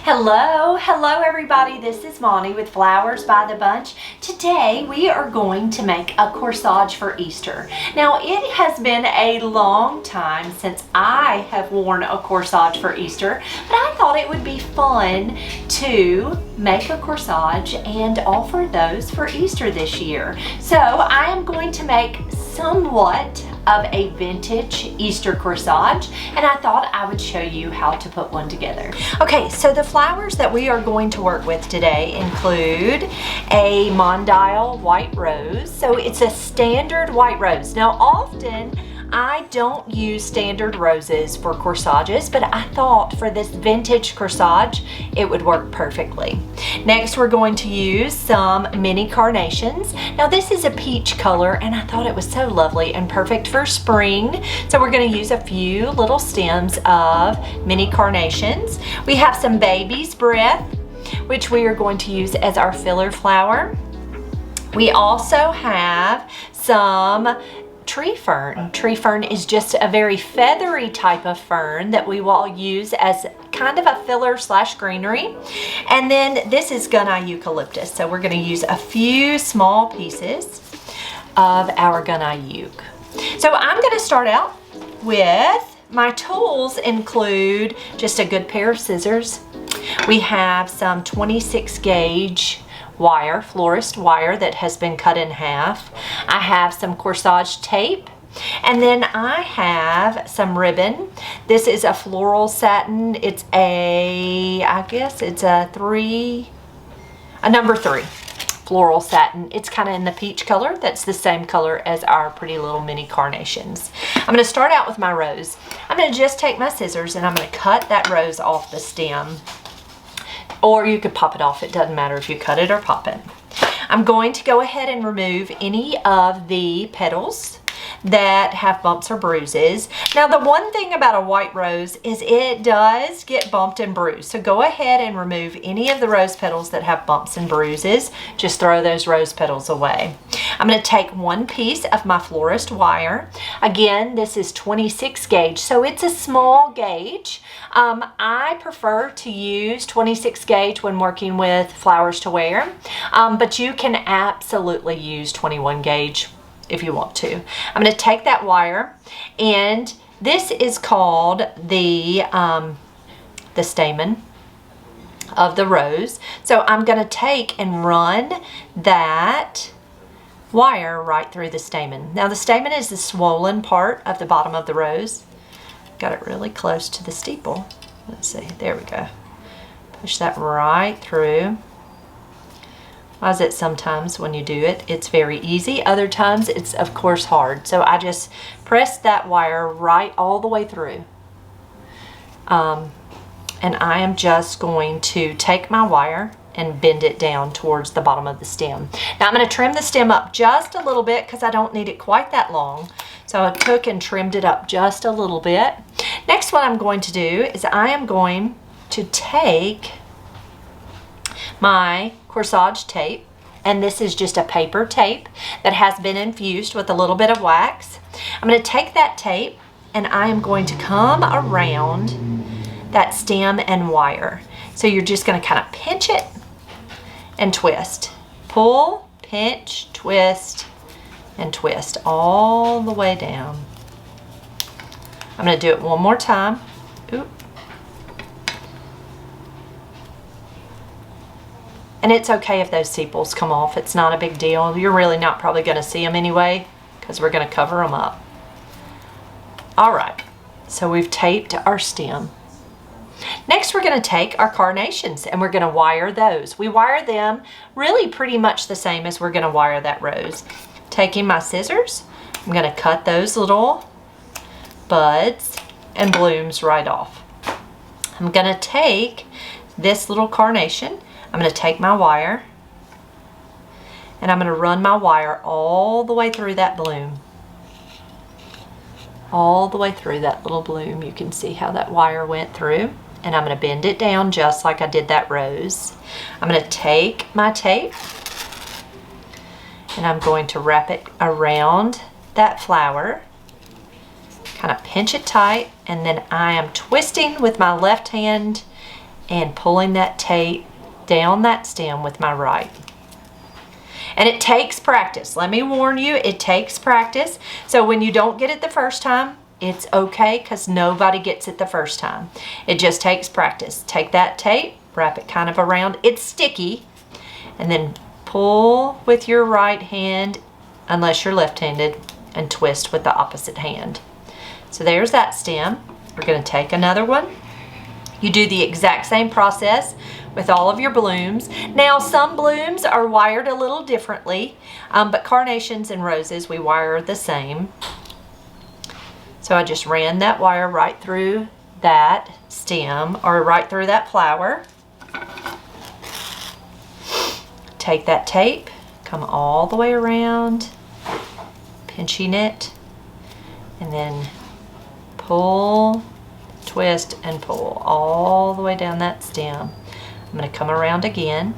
Hello everybody, this is Monty with Flowers by the Bunch. Today we are going to make a corsage for Easter. Now it has been a long time since I have worn a corsage for Easter, but I thought it would be fun to make a corsage and offer those for Easter this year. So I am going to make somewhat of a vintage Easter corsage, and I thought I would show you how to put one together. Okay, so the flowers that we are going to work with today include a Mondial white rose. So it's a standard white rose. Now often I don't use standard roses for corsages, but I thought for this vintage corsage it would work perfectly. Next we're going to use some mini carnations. Now this is a peach color and I thought it was so lovely and perfect for spring. So we're going to use a few little stems of mini carnations. We have some baby's breath, which we are going to use as our filler flower. We also have some tree fern. Tree fern is just a very feathery type of fern that we will use as kind of a filler slash greenery. And then this is gunai eucalyptus. So we're going to use a few small pieces of our gunai euc. So I'm going to start out with my tools include just a good pair of scissors. We have some 26 gauge wire, florist wire that has been cut in half. I have some corsage tape, and then I have some ribbon. This is a floral satin. It's I guess it's a number 3 floral satin. It's kind of in the peach color. That's the same color as our pretty little mini carnations. I'm going to start out with my rose. I'm going to just take my scissors and I'm going to cut that rose off the stem. Or you could pop it off. It doesn't matter if you cut it or pop it. I'm going to go ahead and remove any of the petals that have bumps or bruises. Now the one thing about a white rose is it does get bumped and bruised. So go ahead and remove any of the rose petals that have bumps and bruises. Just throw those rose petals away. I'm going to take one piece of my florist wire. Again, this is 26 gauge, so it's a small gauge. I prefer to use 26 gauge when working with flowers to wear, but you can absolutely use 21 gauge if you want to. I'm going to take that wire, and this is called the stamen of the rose. So I'm going to take and run that wire right through the stamen. Now the stamen is the swollen part of the bottom of the rose. Got it really close to the steeple. Let's see, there we go. Push that right through. Why is it sometimes when you do it, it's very easy. Other times it's of course hard. So I just pressed that wire right all the way through. And I am just going to take my wire and bend it down towards the bottom of the stem. Now I'm going to trim the stem up just a little bit because I don't need it quite that long. So I took and trimmed it up just a little bit. Next, what I'm going to do is I am going to take my corsage tape, and this is just a paper tape that has been infused with a little bit of wax. I'm going to take that tape and I am going to come around that stem and wire. So you're just going to kind of pinch it and twist. Pull, pinch, twist, and twist all the way down. I'm going to do it one more time. Oop. And it's okay if those sepals come off. It's not a big deal. You're really not probably going to see them anyway because we're going to cover them up. All right, so we've taped our stem. Next, we're going to take our carnations and we're going to wire those. We wire them really pretty much the same as we're going to wire that rose. Taking my scissors, I'm going to cut those little buds and blooms right off. I'm going to take this little carnation. I'm going to take my wire and I'm going to run my wire all the way through that bloom. All the way through that little bloom. You can see how that wire went through. And I'm going to bend it down just like I did that rose. I'm going to take my tape and I'm going to wrap it around that flower. Kind of pinch it tight, and then I am twisting with my left hand and pulling that tape down that stem with my right. And it takes practice. Let me warn you, it takes practice. So when you don't get it the first time, it's okay, because nobody gets it the first time. It just takes practice. Take that tape, wrap it kind of around. It's sticky. And then pull with your right hand, unless you're left-handed, and twist with the opposite hand. So there's that stem. We're going to take another one. You do the exact same process with all of your blooms. Now, some blooms are wired a little differently, but carnations and roses, we wire the same. So I just ran that wire right through that stem, or right through that flower. Take that tape, come all the way around, pinching it, and then pull, twist, and pull all the way down that stem. I'm going to come around again,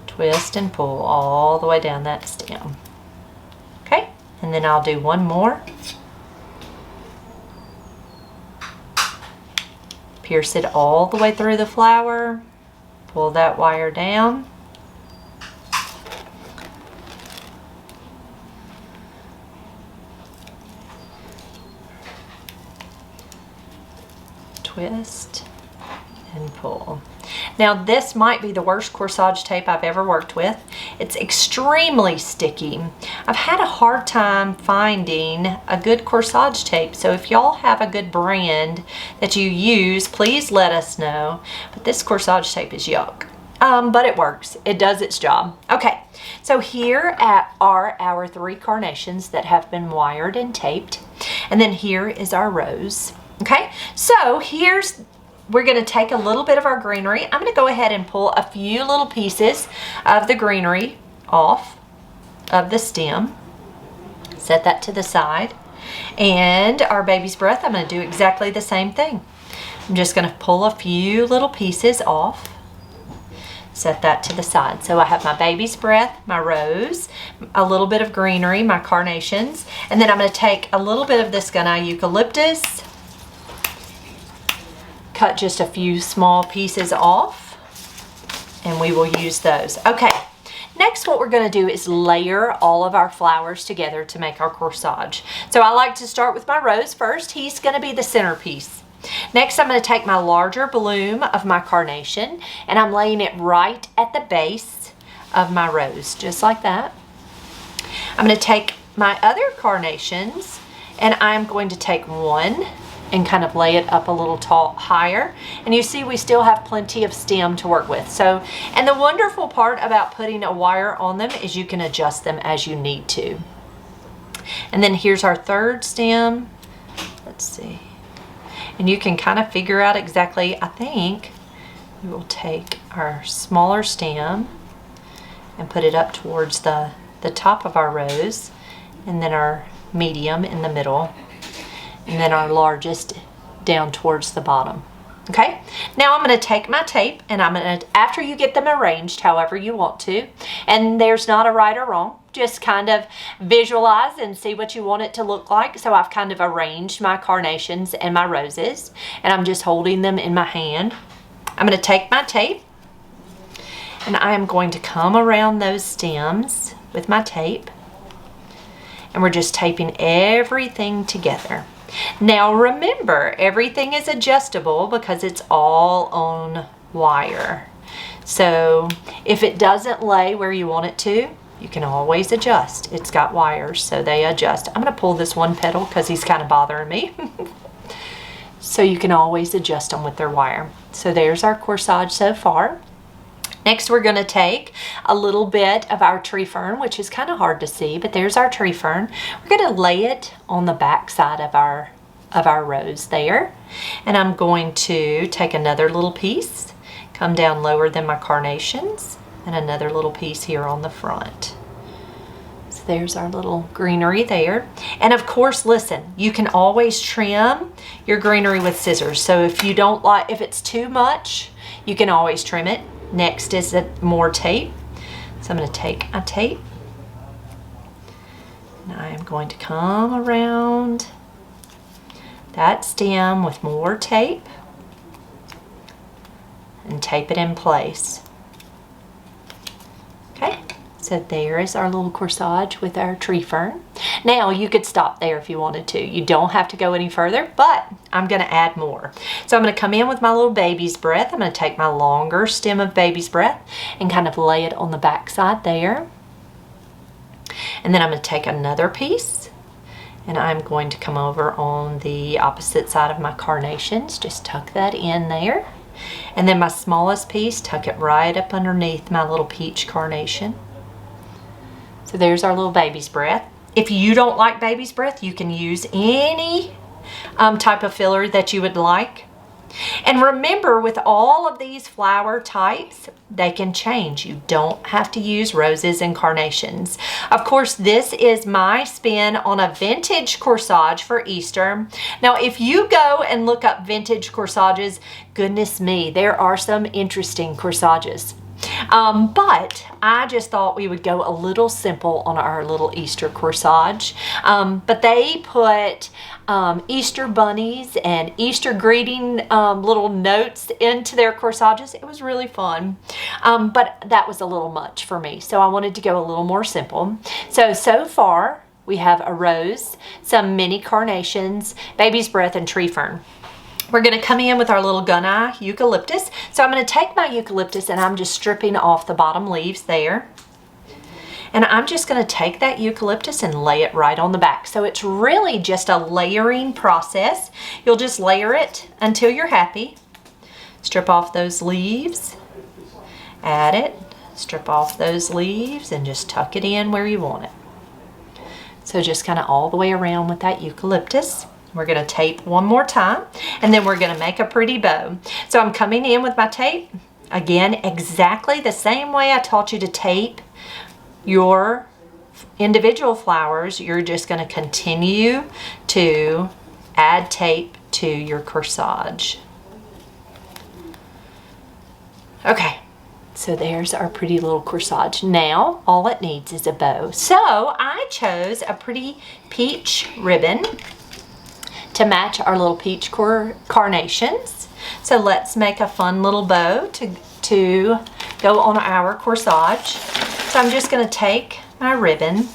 twist and pull all the way down that stem. Okay, and then I'll do one more. Pierce it all the way through the flower, pull that wire down, twist and pull. Now, this might be the worst corsage tape I've ever worked with. It's extremely sticky. I've had a hard time finding a good corsage tape, so if y'all have a good brand that you use, please let us know. But this corsage tape is yuck. But it works. It does its job. Okay, so here are our 3 carnations that have been wired and taped. And then here is our rose. Okay, so we're going to take a little bit of our greenery. I'm going to go ahead and pull a few little pieces of the greenery off of the stem. Set that to the side. And our baby's breath, I'm going to do exactly the same thing. I'm just going to pull a few little pieces off. Set that to the side. So I have my baby's breath, my rose, a little bit of greenery, my carnations, and then I'm going to take a little bit of this gunai eucalyptus, cut just a few small pieces off, and we will use those. Okay, next what we're going to do is layer all of our flowers together to make our corsage. So I like to start with my rose first. He's going to be the centerpiece. Next, I'm going to take my larger bloom of my carnation, and I'm laying it right at the base of my rose, just like that. I'm going to take my other carnations, and I'm going to take one and kind of lay it up a little higher. And you see we still have plenty of stem to work with. So, and the wonderful part about putting a wire on them is you can adjust them as you need to. And then here's our third stem. Let's see. And you can kind of figure out exactly, I think we will take our smaller stem and put it up towards the top of our rose, and then our medium in the middle, and then our largest down towards the bottom. Okay, now I'm going to take my tape, and I'm going to, after you get them arranged however you want to, and there's not a right or wrong, just kind of visualize and see what you want it to look like. So I've kind of arranged my carnations and my roses, and I'm just holding them in my hand. I'm going to take my tape, and I am going to come around those stems with my tape, and we're just taping everything together. Now remember, everything is adjustable because it's all on wire. So if it doesn't lay where you want it to, you can always adjust. It's got wires, so they adjust. I'm going to pull this one petal because he's kind of bothering me. So you can always adjust them with their wire. So there's our corsage so far. Next, we're going to take a little bit of our tree fern, which is kind of hard to see, but there's our tree fern. We're going to lay it on the back side of our rose there. And I'm going to take another little piece, come down lower than my carnations, and another little piece here on the front. So there's our little greenery there. And of course, listen, you can always trim your greenery with scissors. So if you don't like, if it's too much, you can always trim it. Next is more tape. So I'm going to take my tape, and I am going to come around that stem with more tape and tape it in place. Okay, so there is our little corsage with our tree fern. Now you could stop there if you wanted to. You don't have to go any further, but I'm going to add more. So I'm going to come in with my little baby's breath. I'm going to take my longer stem of baby's breath and kind of lay it on the back side there. And then I'm going to take another piece and I'm going to come over on the opposite side of my carnations. Just tuck that in there. And then my smallest piece, tuck it right up underneath my little peach carnation. So there's our little baby's breath. If you don't like baby's breath, you can use any type of filler that you would like. And remember, with all of these flower types, they can change. You don't have to use roses and carnations. Of course, this is my spin on a vintage corsage for Easter. Now, if you go and look up vintage corsages, goodness me, there are some interesting corsages. But I just thought we would go a little simple on our little Easter corsage. But they put Easter bunnies and Easter greeting little notes into their corsages. It was really fun. But that was a little much for me. So I wanted to go a little more simple. So far we have a rose, some mini carnations, baby's breath, and tree fern. We're going to come in with our little gun-eye eucalyptus. So I'm going to take my eucalyptus and I'm just stripping off the bottom leaves there. And I'm just going to take that eucalyptus and lay it right on the back. So it's really just a layering process. You'll just layer it until you're happy. Strip off those leaves, add it, strip off those leaves, and just tuck it in where you want it. So just kind of all the way around with that eucalyptus. We're going to tape one more time, and then we're going to make a pretty bow. So I'm coming in with my tape. Again, exactly the same way I taught you to tape your individual flowers. You're just going to continue to add tape to your corsage. Okay, so there's our pretty little corsage. Now, all it needs is a bow. So I chose a pretty peach ribbon to match our little peach carnations. So let's make a fun little bow to go on our corsage. So I'm just going to take my ribbon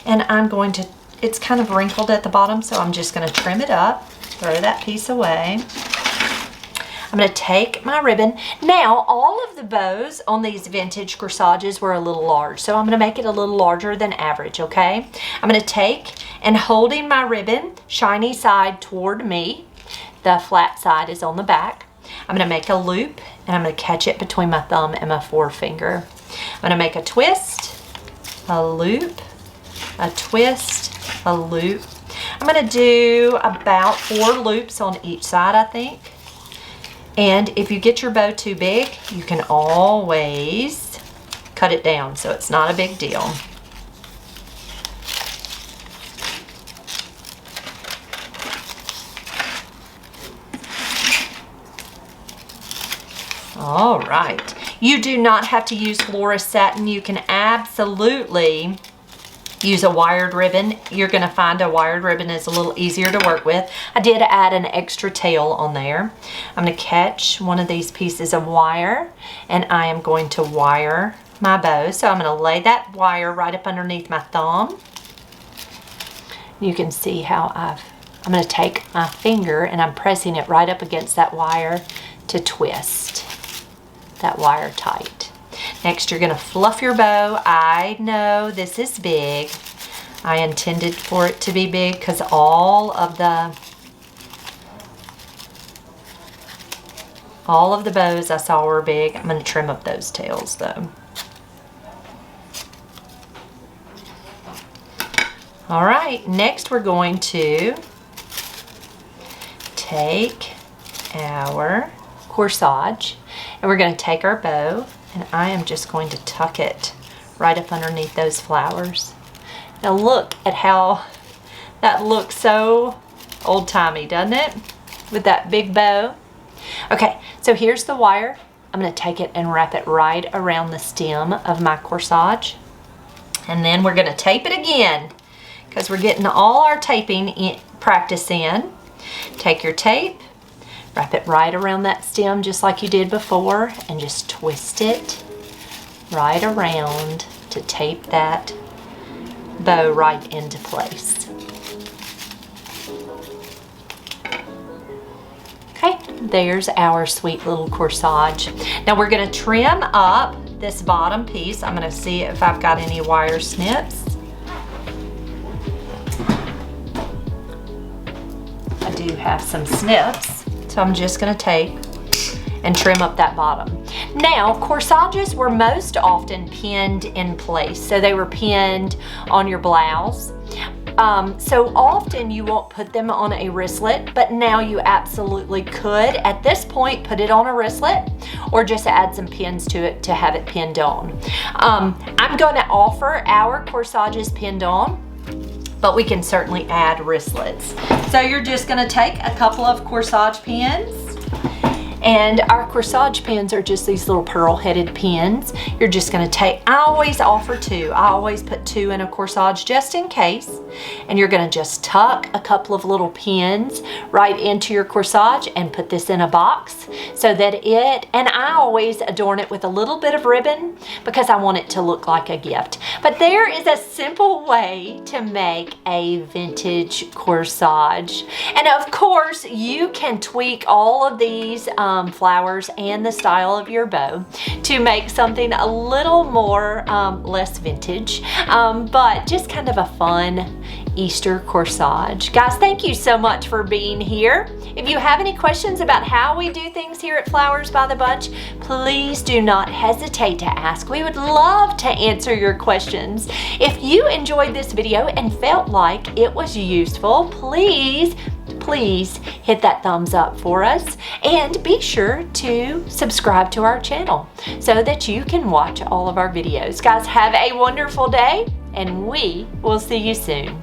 and I'm going to, it's kind of wrinkled at the bottom, so I'm just going to trim it up, throw that piece away. I'm going to take my ribbon. Now, all of the bows on these vintage corsages were a little large, so I'm going to make it a little larger than average, okay? I'm going to take and holding my ribbon, shiny side toward me, the flat side is on the back. I'm going to make a loop and I'm going to catch it between my thumb and my forefinger. I'm going to make a twist, a loop, a twist, a loop. I'm going to do about 4 loops on each side, I think. And if you get your bow too big, you can always cut it down, so it's not a big deal. All right. You do not have to use Flora satin. You can absolutely use a wired ribbon. You're going to find a wired ribbon is a little easier to work with. I did add an extra tail on there. I'm going to catch one of these pieces of wire and I am going to wire my bow. So I'm going to lay that wire right up underneath my thumb. You can see how I'm going to take my finger and I'm pressing it right up against that wire to twist that wire tight. Next, you're going to fluff your bow. I know this is big. I intended for it to be big because all of the bows I saw were big. I'm going to trim up those tails though. All right, next we're going to take our corsage and we're going to take our bow and I am just going to tuck it right up underneath those flowers. Now look at how that looks so old-timey, doesn't it? With that big bow. Okay, so here's the wire. I'm going to take it and wrap it right around the stem of my corsage. And then we're going to tape it again because we're getting all our taping practice in. Take your tape, wrap it right around that stem just like you did before, and just twist it right around to tape that bow right into place. Okay, there's our sweet little corsage. Now we're gonna trim up this bottom piece. I'm gonna see if I've got any wire snips. I do have some snips, so I'm just gonna take and trim up that bottom. Now, corsages were most often pinned in place. So they were pinned on your blouse. So often you won't put them on a wristlet, but now you absolutely could. At this point, put it on a wristlet or just add some pins to it to have it pinned on. I'm gonna offer our corsages pinned on, but we can certainly add wristlets. So you're just gonna take a couple of corsage pins, and our corsage pins are just these little pearl-headed pins. You're just gonna take, I always offer two. I always put two in a corsage just in case. And you're gonna just tuck a couple of little pins right into your corsage and put this in a box so that and I always adorn it with a little bit of ribbon because I want it to look like a gift. But there is a simple way to make a vintage corsage. And of course, you can tweak all of these flowers and the style of your bow to make something a little more less vintage, but just kind of a fun Easter corsage. Guys, thank you so much for being here. If you have any questions about how we do things here at Flowers by the Bunch, please do not hesitate to ask. We would love to answer your questions. If you enjoyed this video and felt like it was useful, please hit that thumbs up for us, and be sure to subscribe to our channel so that you can watch all of our videos. Guys, have a wonderful day, and we will see you soon.